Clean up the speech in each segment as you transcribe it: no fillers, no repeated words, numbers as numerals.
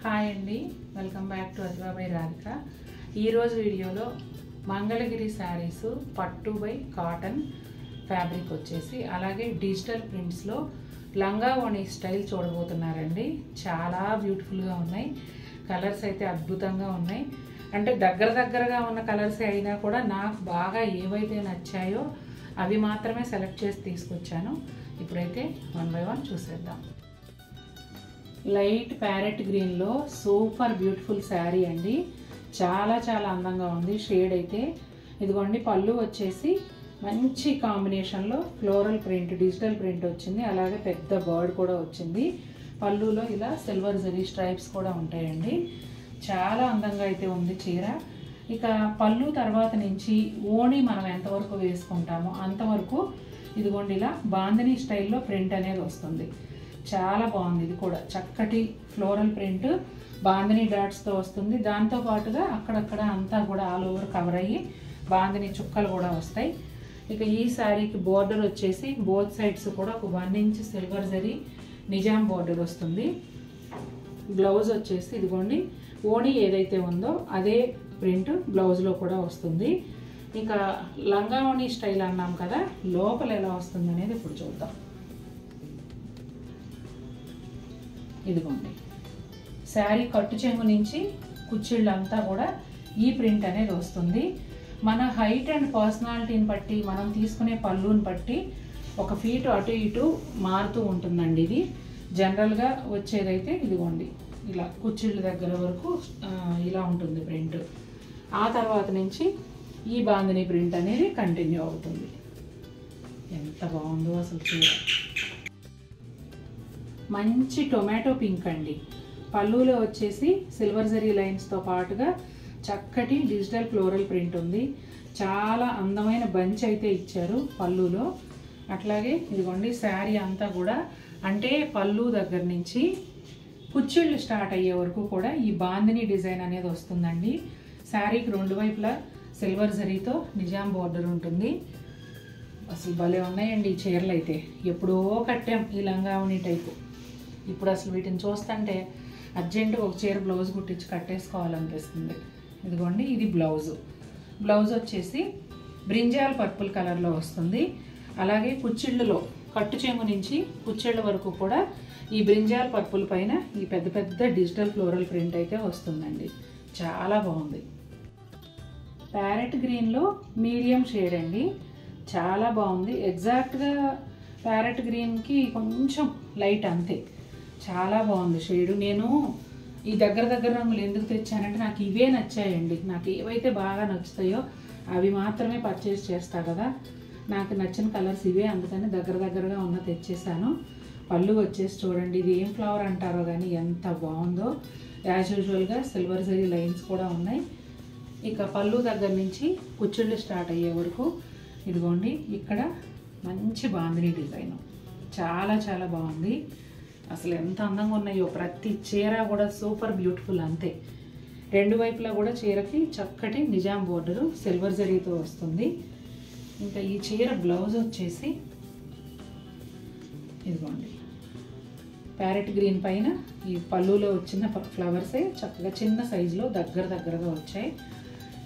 Hi అండి, welcome back to అజ్వా by Radhika. ఈరోజు వీడియోలో మంగళగిరి శారీస్ పట్టు బై కాటన్ ఫ్యాబ్రిక్ వచ్చేసి అలాగే డిజిటల్ ప్రింట్స్లో లంగా ఓణి స్టైల్ చూడబోతున్నారండి. చాలా బ్యూటిఫుల్గా ఉన్నాయి. కలర్స్ అయితే అద్భుతంగా ఉన్నాయి. అంటే దగ్గరగా ఉన్న కలర్స్ అయినా కూడా నాకు బాగా ఏవైతే నచ్చాయో అవి మాత్రమే సెలెక్ట్ చేసి తీసుకొచ్చాను. ఇప్పుడైతే వన్ బై వన్ చూసేద్దాం. లైట్ ప్యారెట్ గ్రీన్లో సూపర్ బ్యూటిఫుల్ శారీ అండి. చాలా అందంగా ఉంది. షేడ్ అయితే ఇదిగోండి, పళ్ళు వచ్చేసి మంచి కాంబినేషన్లో ఫ్లోరల్ ప్రింట్, డిజిటల్ ప్రింట్ వచ్చింది. అలాగే పెద్ద బర్డ్ కూడా వచ్చింది. పళ్ళులో ఇలా సిల్వర్ జరీ స్ట్రైప్స్ కూడా ఉంటాయండి. చాలా అందంగా అయితే ఉంది చీర. ఇక పళ్ళు తర్వాత నుంచి ఓణి మనం ఎంతవరకు వేసుకుంటామో అంతవరకు ఇదిగోండి ఇలా బాందిని స్టైల్లో ప్రింట్ అనేది వస్తుంది. చాలా బాగుంది. ఇది కూడా చక్కటి ఫ్లోరల్ ప్రింట్ బాందిని డాట్స్తో వస్తుంది. దాంతో పాటుగా అక్కడక్కడ అంతా కూడా ఆల్ ఓవర్ కవర్ అయ్యి బాందిని చుక్కలు కూడా వస్తాయి. ఇక ఈ శారీకి బోర్డర్ వచ్చేసి బోత్ సైడ్స్ కూడా ఒక 1 inch silver zari Nizam border వస్తుంది. బ్లౌజ్ వచ్చేసి ఇదిగోండి ఓణి ఏదైతే ఉందో అదే ప్రింట్ బ్లౌజ్లో కూడా వస్తుంది. ఇక లంగా ఓణి స్టైల్ అన్నాం కదా, లోపల ఎలా వస్తుంది అనేది ఇప్పుడు చూద్దాం. ఇదిగోండి శారీ కట్టు చెంగు నుంచి కుచ్చిళ్ళంతా కూడా ఈ ప్రింట్ అనేది వస్తుంది. మన హైట్ అండ్ పర్సనాలిటీని బట్టి, మనం తీసుకునే పళ్ళుని బట్టి ఒక ఫీట్ అటు ఇటు మారుతూ ఉంటుందండి. ఇది జనరల్గా వచ్చేదైతే ఇదిగోండి ఇలా కుచ్చిళ్ళ దగ్గర వరకు ఇలా ఉంటుంది ప్రింట్. ఆ తర్వాత నుంచి ఈ బాందిని ప్రింట్ అనేది కంటిన్యూ అవుతుంది. ఎంత బాగుందో అసలు చీర. మంచి టొమాటో పింక్ అండి. పళ్ళులో వచ్చేసి సిల్వర్ జరీ లైన్స్తో పాటుగా చక్కటి డిజిటల్ ఫ్లోరల్ ప్రింట్ ఉంది. చాలా అందమైన బంచ్ అయితే ఇచ్చారు పళ్ళులో. అట్లాగే ఇదిగోండి శారీ అంతా కూడా అంటే పళ్ళు దగ్గర నుంచి కుచ్చిళ్ళు స్టార్ట్ అయ్యే వరకు కూడా ఈ బాందిని డిజైన్ అనేది వస్తుందండి. శారీకి రెండు వైపులా సిల్వర్ జరీతో నిజాం బోర్డర్ ఉంటుంది. అసలు భలే ఉన్నాయండి ఈ చీరలు అయితే. ఎప్పుడో కట్టాం ఈ లంగావణి టైపు. ఇప్పుడు అసలు వీటిని చూస్తుంటే అర్జెంటుగా ఒక చీర బ్లౌజ్ కుట్టించి కట్టేసుకోవాలనిపిస్తుంది. ఇదిగోండి ఇది బ్లౌజ్ వచ్చేసి బ్రింజాల్ పర్పుల్ కలర్లో వస్తుంది. అలాగే కుచ్చిళ్ళలో కట్టు చెంగు నుంచి కుచ్చిళ్ళ వరకు కూడా ఈ బ్రింజాల్ పర్పుల్ పైన ఈ పెద్ద డిజిటల్ ఫ్లోరల్ ప్రింట్ అయితే వస్తుందండి. చాలా బాగుంది. ప్యారెట్ గ్రీన్లో మీడియం షేడ్ అండి. చాలా బాగుంది. ఎగ్జాక్ట్గా ప్యారెట్ గ్రీన్కి కొంచెం లైట్ అంతే. చాలా బాగుంది షేడు. నేను ఈ దగ్గర రంగులు ఎందుకు తెచ్చానంటే నాకు ఇవే నచ్చాయండి. నాకు ఏవైతే బాగా నచ్చుతాయో అవి మాత్రమే పర్చేస్ చేస్తా కదా. నాకు నచ్చిన కలర్స్ ఇవే, అందుకని దగ్గరగా ఉన్న తెచ్చేసాను. పళ్ళు వచ్చేసి చూడండి, ఇది ఏం ఫ్లవర్ అంటారో కానీ ఎంత బాగుందో. యాజ్ యూజువల్గా సిల్వర్ జరీ లైన్స్ కూడా ఉన్నాయి. ఇక పళ్ళు దగ్గర నుంచి కుచ్చిళ్ళు స్టార్ట్ అయ్యే వరకు ఇదిగోండి ఇక్కడ మంచి బాందిని డిజైన్. చాలా బాగుంది. అసలు ఎంత అందంగా ఉన్నాయో. ప్రతి చీర కూడా సూపర్ బ్యూటిఫుల్ అంతే. రెండు వైపులా కూడా చీరకి చక్కటి నిజాం బోర్డరు సిల్వర్ జరీతో వస్తుంది. ఇంకా ఈ చీర బ్లౌజ్ వచ్చేసి ఇదిగోండి ప్యారెట్ గ్రీన్ పైన ఈ పళ్ళులో వచ్చిన ఫ్లవర్సే చక్కగా చిన్న సైజులో దగ్గరగా వచ్చాయి.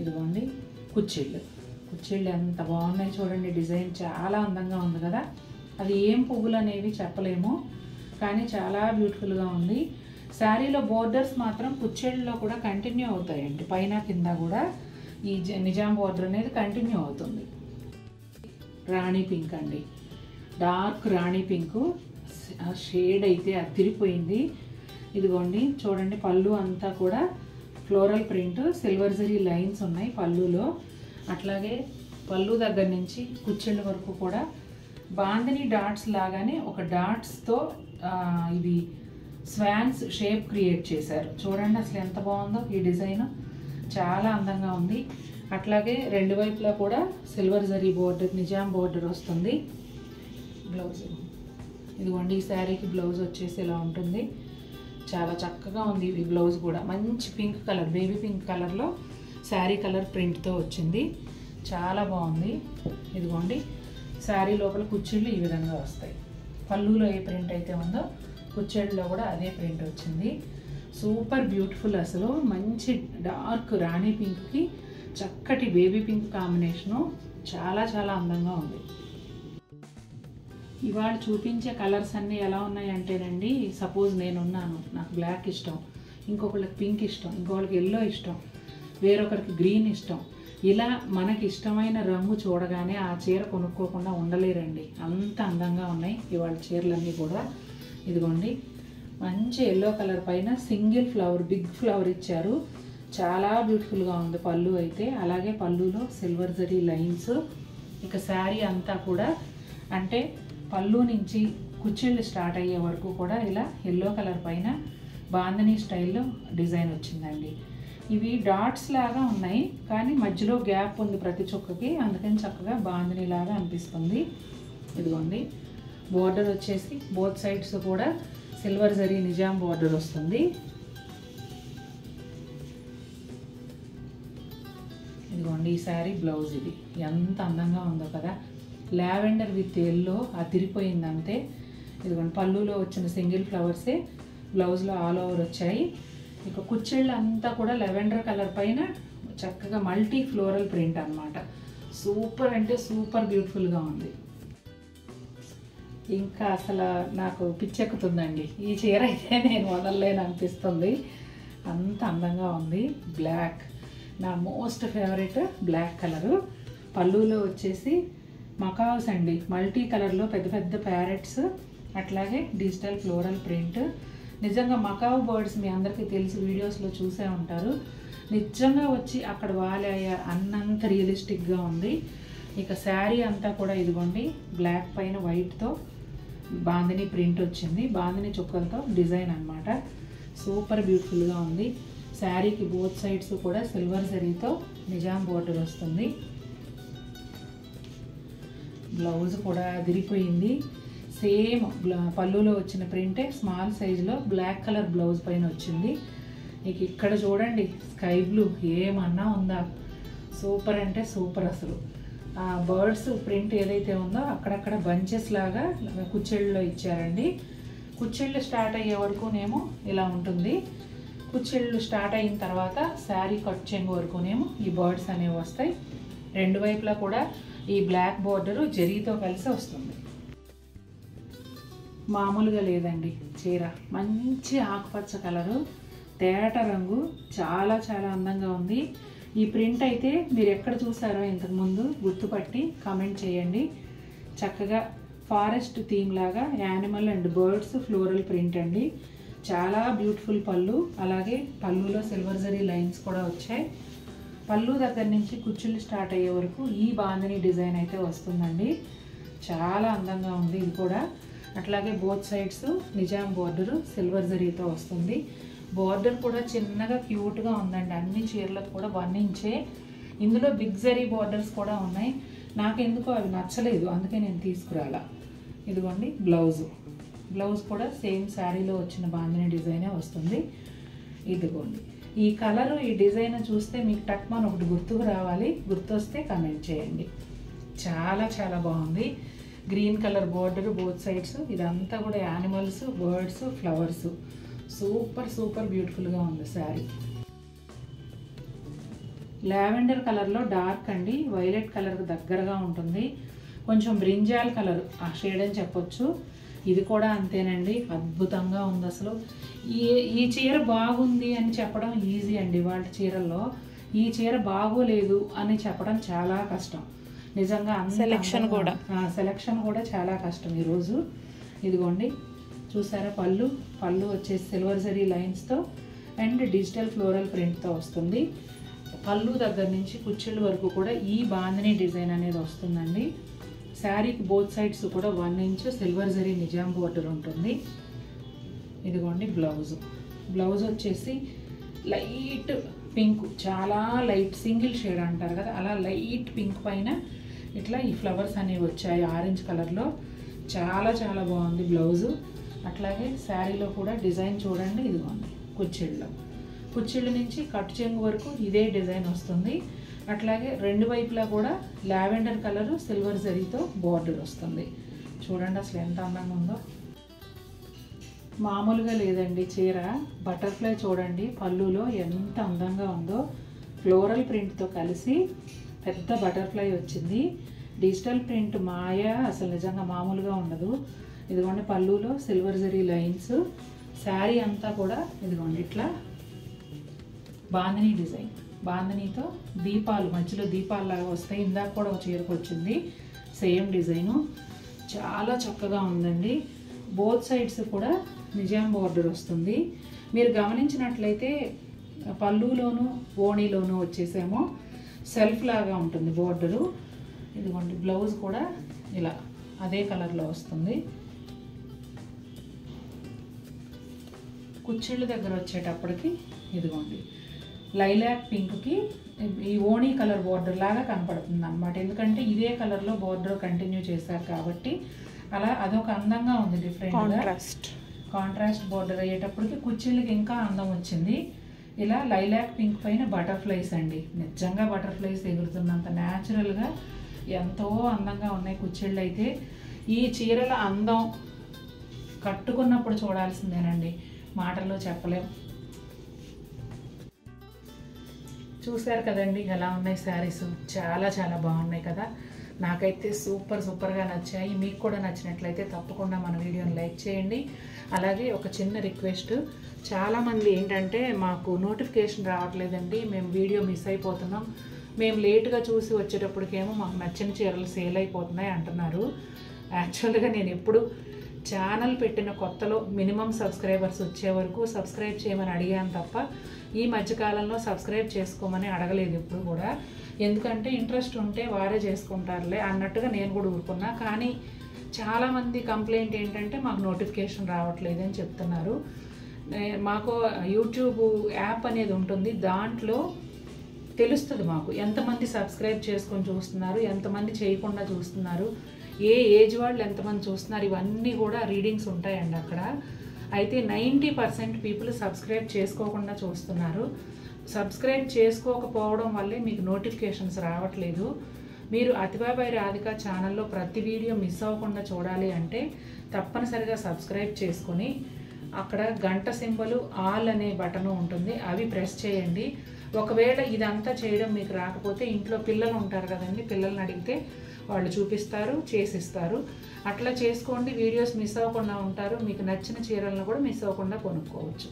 ఇదిగోండి కుచ్చిళ్ళు ఎంత బాగున్నాయి చూడండి. డిజైన్ చాలా అందంగా ఉంది కదా. అది ఏం పువ్వులు అనేవి చెప్పలేము, కానీ చాలా బ్యూటిఫుల్గా ఉంది. శారీలో బోర్డర్స్ మాత్రం కుచ్చిళ్ళలో కూడా కంటిన్యూ అవుతాయండి. పైన కింద కూడా ఈ నిజాం బోర్డర్ అనేది కంటిన్యూ అవుతుంది. రాణి పింక్ అండి, డార్క్ రాణి పింక్ షేడ్ అయితే అదిరిపోయింది. ఇదిగోండి చూడండి పళ్ళు అంతా కూడా floral print, silver zari lines ఉన్నాయి పళ్ళులో. అట్లాగే పళ్ళు దగ్గర నుంచి కుచ్చిళ్ళ వరకు కూడా బాందిని డాట్స్ లాగానే ఒక డాట్స్తో ఇవి స్వాన్స్ షేప్ క్రియేట్ చేశారు. చూడండి అసలు ఎంత బాగుందో ఈ డిజైన్. చాలా అందంగా ఉంది. అట్లాగే రెండు వైపులా కూడా silver zari border, Nizam border వస్తుంది. బ్లౌజ్ ఇదిగోండి ఈ శారీకి బ్లౌజ్ వచ్చేసి ఇలా ఉంటుంది. చాలా చక్కగా ఉంది. ఈ బ్లౌజ్ కూడా మంచి పింక్ కలర్, బేబీ పింక్ కలర్లో శారీ కలర్ ప్రింట్తో వచ్చింది. చాలా బాగుంది. ఇదిగోండి శారీ లోపల కుచ్చిళ్ళు ఈ విధంగా వస్తాయి. పళ్ళులో ఏ ప్రింట్ అయితే ఉందో కుచ్చిళ్ళలో కూడా అదే ప్రింట్ వచ్చింది. Super beautiful. అసలు మంచి డార్క్ రాణి పింక్కి చక్కటి బేబీ పింక్ కాంబినేషను చాలా చాలా అందంగా ఉంది. ఇవాళ చూపించే కలర్స్ అన్నీ ఎలా ఉన్నాయంటేనండి, సపోజ్ నేనున్నాను, నాకు బ్లాక్ ఇష్టం, ఇంకొకళ్ళకి పింక్ ఇష్టం, ఇంకొకళ్ళకి ఎల్లో ఇష్టం, వేరొకరికి గ్రీన్ ఇష్టం. ఇలా మనకి ఇష్టమైన రంగు చూడగానే ఆ చీర కొనుక్కోకుండా ఉండలేరండి, అంత అందంగా ఉన్నాయి ఇవాళ చీరలన్నీ కూడా. ఇదిగోండి మంచి ఎల్లో కలర్ పైన సింగిల్ ఫ్లవర్, బిగ్ ఫ్లవర్ ఇచ్చారు. చాలా బ్యూటిఫుల్గా ఉంది పళ్ళు అయితే. అలాగే పళ్ళులో సిల్వర్ జరీ లైన్స్. ఇక శారీ అంతా కూడా అంటే పళ్ళు నుంచి కుచ్చిళ్ళు స్టార్ట్ అయ్యే వరకు కూడా ఇలా ఎల్లో కలర్ పైన బాందినీ స్టైల్లో డిజైన్ వచ్చిందండి. ఇవి డాట్స్ లాగా ఉన్నాయి కానీ మధ్యలో గ్యాప్ ఉంది ప్రతి చుక్కకి, అందుకని చక్కగా బాందినీ లాగా అనిపిస్తుంది. ఇదిగోండి బోర్డర్ వచ్చేసి బోత్ సైడ్స్ కూడా సిల్వర్ జరీ నిజాం బోర్డర్ వస్తుంది. ఇదిగోండి ఈ శారీ బ్లౌజ్. ఇది ఎంత అందంగా ఉందో కదా, లావెండర్ విత్ ఎల్లో అదిరిపోయిందంతే. ఇదిగోండి పళ్ళులో వచ్చిన సింగిల్ ఫ్లవర్సే బ్లౌజ్లో ఆల్ ఓవర్ వచ్చాయి. ఇక కుచ్చిళ్ళు అంతా కూడా లెవెండర్ కలర్ పైన చక్కగా మల్టీ ఫ్లోరల్ ప్రింట్ అన్నమాట. సూపర్ అంటే సూపర్ బ్యూటిఫుల్గా ఉంది. ఇంకా అసలు నాకు పిచ్చెక్కుతుందండి ఈ చీర అయితే, నేను వదలలేని అనిపిస్తుంది, అంత అందంగా ఉంది. బ్లాక్ నా మోస్ట్ ఫేవరెట్ బ్లాక్ కలరు. పళ్ళులో వచ్చేసి మకావ్స్ అండి, మల్టీ కలర్లో పెద్ద పెద్ద ప్యారెట్స్, అట్లాగే డిజిటల్ ఫ్లోరల్ ప్రింట్. నిజంగా మకావ్ బర్డ్స్ మీ అందరికీ తెలిసి వీడియోస్లో చూసే ఉంటారు, నిజంగా వచ్చి అక్కడ వాలాయ అన్నంత రియలిస్టిక్గా ఉంది. ఇక శారీ అంతా కూడా ఇదిగోండి బ్లాక్ పైన వైట్తో బాందినీ ప్రింట్ వచ్చింది, బాందినీ చుక్కలతో డిజైన్ అన్నమాట. సూపర్ బ్యూటిఫుల్గా ఉంది. శారీకి బోత్ సైడ్స్ కూడా సిల్వర్ జరీతో నిజాం బోర్డర్ వస్తుంది. బ్లౌజ్ కూడా అదిరిపోయింది. సేమ్ పళ్ళులో వచ్చిన ప్రింటే స్మాల్ సైజులో బ్లాక్ కలర్ బ్లౌజ్ పైన వచ్చింది. ఇక ఇక్కడ చూడండి స్కై బ్లూ, ఏమన్నా ఉందా, సూపర్ అంటే సూపర్. అసలు ఆ బర్డ్స్ ప్రింట్ ఏదైతే ఉందో అక్కడక్కడ బంచెస్ లాగా కుచ్చిళ్ళలో ఇచ్చారండి. కుచ్చిళ్ళు స్టార్ట్ అయ్యే వరకునేమో ఇలా ఉంటుంది, కుచ్చిళ్ళు స్టార్ట్ అయిన తర్వాత శారీ కట్ చెంగు వరకునేమో ఈ బర్డ్స్ అనేవి వస్తాయి. రెండు వైపులా కూడా ఈ బ్లాక్ బోర్డరు జరీతో కలిసి వస్తుంది. మామూలుగా లేదండి చీర, మంచి ఆకుపచ్చ కలరు, తేట రంగు, చాలా చాలా అందంగా ఉంది. ఈ ప్రింట్ అయితే మీరు ఎక్కడ చూసారో ఇంతకుముందు గుర్తుపట్టి కామెంట్ చేయండి. చక్కగా ఫారెస్ట్ థీమ్ లాగా animal and birds floral print అండి, చాలా బ్యూటిఫుల్ పళ్ళు. అలాగే పళ్ళులో సిల్వర్ జరీ లైన్స్ కూడా వచ్చాయి. పళ్ళు దగ్గర నుంచి కుచ్చుళ్ళు స్టార్ట్ అయ్యే వరకు ఈ బాందినీ డిజైన్ అయితే వస్తుందండి, చాలా అందంగా ఉంది ఇది కూడా. అట్లాగే both sides Nizam border silver జరీతో వస్తుంది. బోర్డర్ కూడా చిన్నగా క్యూట్గా ఉందండి, అన్ని చీరలకు కూడా 1 ఇంచే. ఇందులో బిగ్ జరీ బోర్డర్స్ కూడా ఉన్నాయి, నాకెందుకో అవి నచ్చలేదు అందుకే నేను తీసుకురాలా. ఇదిగోండి బ్లౌజు, బ్లౌజ్ కూడా సేమ్ శారీలో వచ్చిన బాందినీ డిజైనే వస్తుంది. ఇదిగోండి ఈ కలరు ఈ డిజైన్ చూస్తే మీకు టక్మాన్ ఒకటి గుర్తుకు రావాలి, గుర్తొస్తే కమెంట్ చేయండి. చాలా చాలా బాగుంది. Green colour border both sides, ఇదంతా కూడా animals, birds, flowers. Super super బ్యూటిఫుల్గా ఉంది శారీ. లావెండర్ కలర్లో డార్క్ అండి, వైలెట్ కలర్కి దగ్గరగా ఉంటుంది, కొంచెం బ్రింజాల్ కలర్ ఆ షేడ్ అని చెప్పొచ్చు. ఇది కూడా అంతేనండి, అద్భుతంగా ఉంది అసలు. ఈ చీర బాగుంది అని చెప్పడం ఈజీ అండి, వాళ్ళ చీరల్లో ఈ చీర బాగోలేదు అని చెప్పడం చాలా కష్టం నిజంగా. సెలెక్షన్ కూడా చాలా కష్టం ఈరోజు. ఇదిగోండి చూసారా పళ్ళు వచ్చేసి సిల్వర్ జరీ లైన్స్తో అండ్ డిజిటల్ ఫ్లోరల్ ప్రింట్తో వస్తుంది. పళ్ళు దగ్గర నుంచి కుచ్చిళ్ళ వరకు కూడా ఈ బాందినీ డిజైన్ అనేది వస్తుందండి. శారీకి బోత్ సైడ్స్ కూడా 1 inch silver zari Nizam border ఉంటుంది. ఇదిగోండి బ్లౌజ్ వచ్చేసి లైట్ పింక్, చాలా లైట్ సింగిల్ షేడ్ అంటారు కదా, అలా లైట్ పింక్ పైన ఇట్లా ఈ ఫ్లవర్స్ అనేవి వచ్చాయి ఆరెంజ్ కలర్లో, చాలా చాలా బాగుంది బ్లౌజు. అట్లాగే శారీలో కూడా డిజైన్ చూడండి, ఇదిగోండి కుచ్చిళ్ళ నుంచి కట్ చెంగు వరకు ఇదే డిజైన్ వస్తుంది. అట్లాగే రెండు వైపులా కూడా లావెండర్ కలరు సిల్వర్ జరీతో బోర్డర్ వస్తుంది. చూడండి అసలు ఎంత అందంగా ఉందో. మామూలుగా లేదండి చీర. బటర్ఫ్లై చూడండి పళ్ళులో ఎంత అందంగా ఉందో. ఫ్లోరల్ ప్రింట్తో కలిసి పెద్ద బటర్ఫ్లై వచ్చింది. డిజిటల్ ప్రింట్ మాయ అసలు నిజంగా మామూలుగా ఉండదు. ఇదిగోండి పళ్ళులో సిల్వర్ జరీ లైన్స్. శారీ అంతా కూడా ఇదిగోండి ఇట్లా బాందిని డిజైన్. బాందినితో దీపాలు మధ్యలో దీపాలలాగా వస్తాయి. ఇందాక కూడా ఒక చీరకు వచ్చింది సేమ్ డిజైను. చాలా చక్కగా ఉందండి. బోత్ సైడ్స్ కూడా నిజాం బార్డర్ వస్తుంది. మీరు గమనించినట్లయితే పళ్ళులోను ఓణీలోను వచ్చేసేమో సెల్ఫ్ లాగా ఉంటుంది బోర్డరు. ఇదిగోండి బ్లౌజ్ కూడా ఇలా అదే కలర్లో వస్తుంది. కుచ్చిళ్ళ దగ్గర వచ్చేటప్పటికి ఇదిగోండి లైలాక్ పింక్కి ఈ ఓణీ కలర్ బోర్డర్ లాగా కనపడుతుంది అనమాట. ఎందుకంటే ఇదే కలర్లో బోర్డర్ కంటిన్యూ చేశారు కాబట్టి అలా అదొక అందంగా ఉంది. డిఫరెంట్గా కాంట్రాస్ట్ బోర్డర్ అయ్యేటప్పటికి కుచ్చిళ్ళకి ఇంకా అందం వచ్చింది. ఇలా లైలాక్ పింక్ పైన బటర్ఫ్లైస్ అండి. నిజంగా బటర్ఫ్లైస్ ఎగురుతున్నంత న్యాచురల్గా ఎంతో అందంగా ఉన్నాయి కుచ్చిళ్ళు. అయితే ఈ చీరల అందం కట్టుకున్నప్పుడు చూడాల్సిందేనండి, మాటల్లో చెప్పలేం. చూశారు కదండి ఎలా ఉన్నాయి శారీస్. చాలా చాలా బాగున్నాయి కదా. నాకైతే సూపర్గా నచ్చాయి. మీకు కూడా నచ్చినట్లయితే తప్పకుండా మన వీడియోని లైక్ చేయండి. అలాగే ఒక చిన్న రిక్వెస్ట్, చాలామంది ఏంటంటే మాకు నోటిఫికేషన్ రావట్లేదండి, మేము వీడియో మిస్ అయిపోతున్నాం, మేము లేట్గా చూసి వచ్చేటప్పటికేమో మాకు నచ్చిన చీరలు సేల్ అయిపోతున్నాయి అంటున్నారు. యాక్చువల్గా నేను ఎప్పుడు ఛానల్ పెట్టిన కొత్తలో మినిమం సబ్స్క్రైబర్స్ వచ్చే వరకు సబ్స్క్రైబ్ చేయమని అడిగాను తప్ప ఈ మధ్యకాలంలో సబ్స్క్రైబ్ చేసుకోమని అడగలేదు ఎప్పుడు కూడా. ఎందుకంటే ఇంట్రెస్ట్ ఉంటే వారే చేసుకుంటారులే అన్నట్టుగా నేను కూడా ఊరుకున్నా. కానీ చాలామంది కంప్లైంట్ ఏంటంటే మాకు నోటిఫికేషన్ రావట్లేదు అని చెప్తున్నారు. మాకు యూట్యూబ్ యాప్ అనేది ఉంటుంది, దాంట్లో తెలుస్తుంది మాకు ఎంతమంది సబ్స్క్రైబ్ చేసుకొని చూస్తున్నారు, ఎంతమంది చేయకుండా చూస్తున్నారు, ఏ ఏజ్ వాళ్ళు ఎంతమంది చూస్తున్నారు, ఇవన్నీ కూడా రీడింగ్స్ ఉంటాయండి అక్కడ. అయితే 90% పీపుల్ సబ్స్క్రైబ్ చేసుకోకుండా చూస్తున్నారు. సబ్స్క్రైబ్ చేసుకోకపోవడం వల్లే మీకు నోటిఫికేషన్స్ రావట్లేదు. మీరు అతిబాబాయ్ రాధిక ఛానల్లో ప్రతి వీడియో మిస్ అవ్వకుండా చూడాలి అంటే తప్పనిసరిగా సబ్స్క్రైబ్ చేసుకొని అక్కడ గంట సింబల్ ఆల్ అనే బటన్ ఉంటుంది, అవి ప్రెస్ చేయండి. ఒకవేళ ఇదంతా చేయడం మీకు రాకపోతే ఇంట్లో పిల్లలు ఉంటారు కదండి, పిల్లల్ని అడిగితే వాళ్ళు చూపిస్తారు, చేసిస్తారు. అట్లా చేసుకోండి, వీడియోస్ మిస్ అవ్వకుండా ఉంటారు. మీకు నచ్చిన చీరలను కూడా మిస్ అవ్వకుండా కొనుక్కోవచ్చు.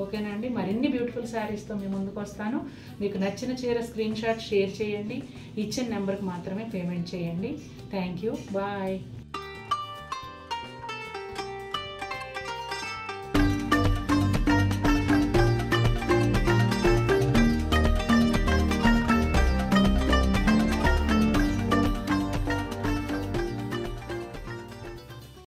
ఓకేనా అండి. మరిన్ని బ్యూటిఫుల్ శారీస్తో మీ ముందుకు వస్తాను. మీకు నచ్చిన చీర స్క్రీన్ షాట్ షేర్ చేయండి, ఇచ్చిన నెంబర్కి మాత్రమే పేమెంట్ చేయండి. Thank you, bye.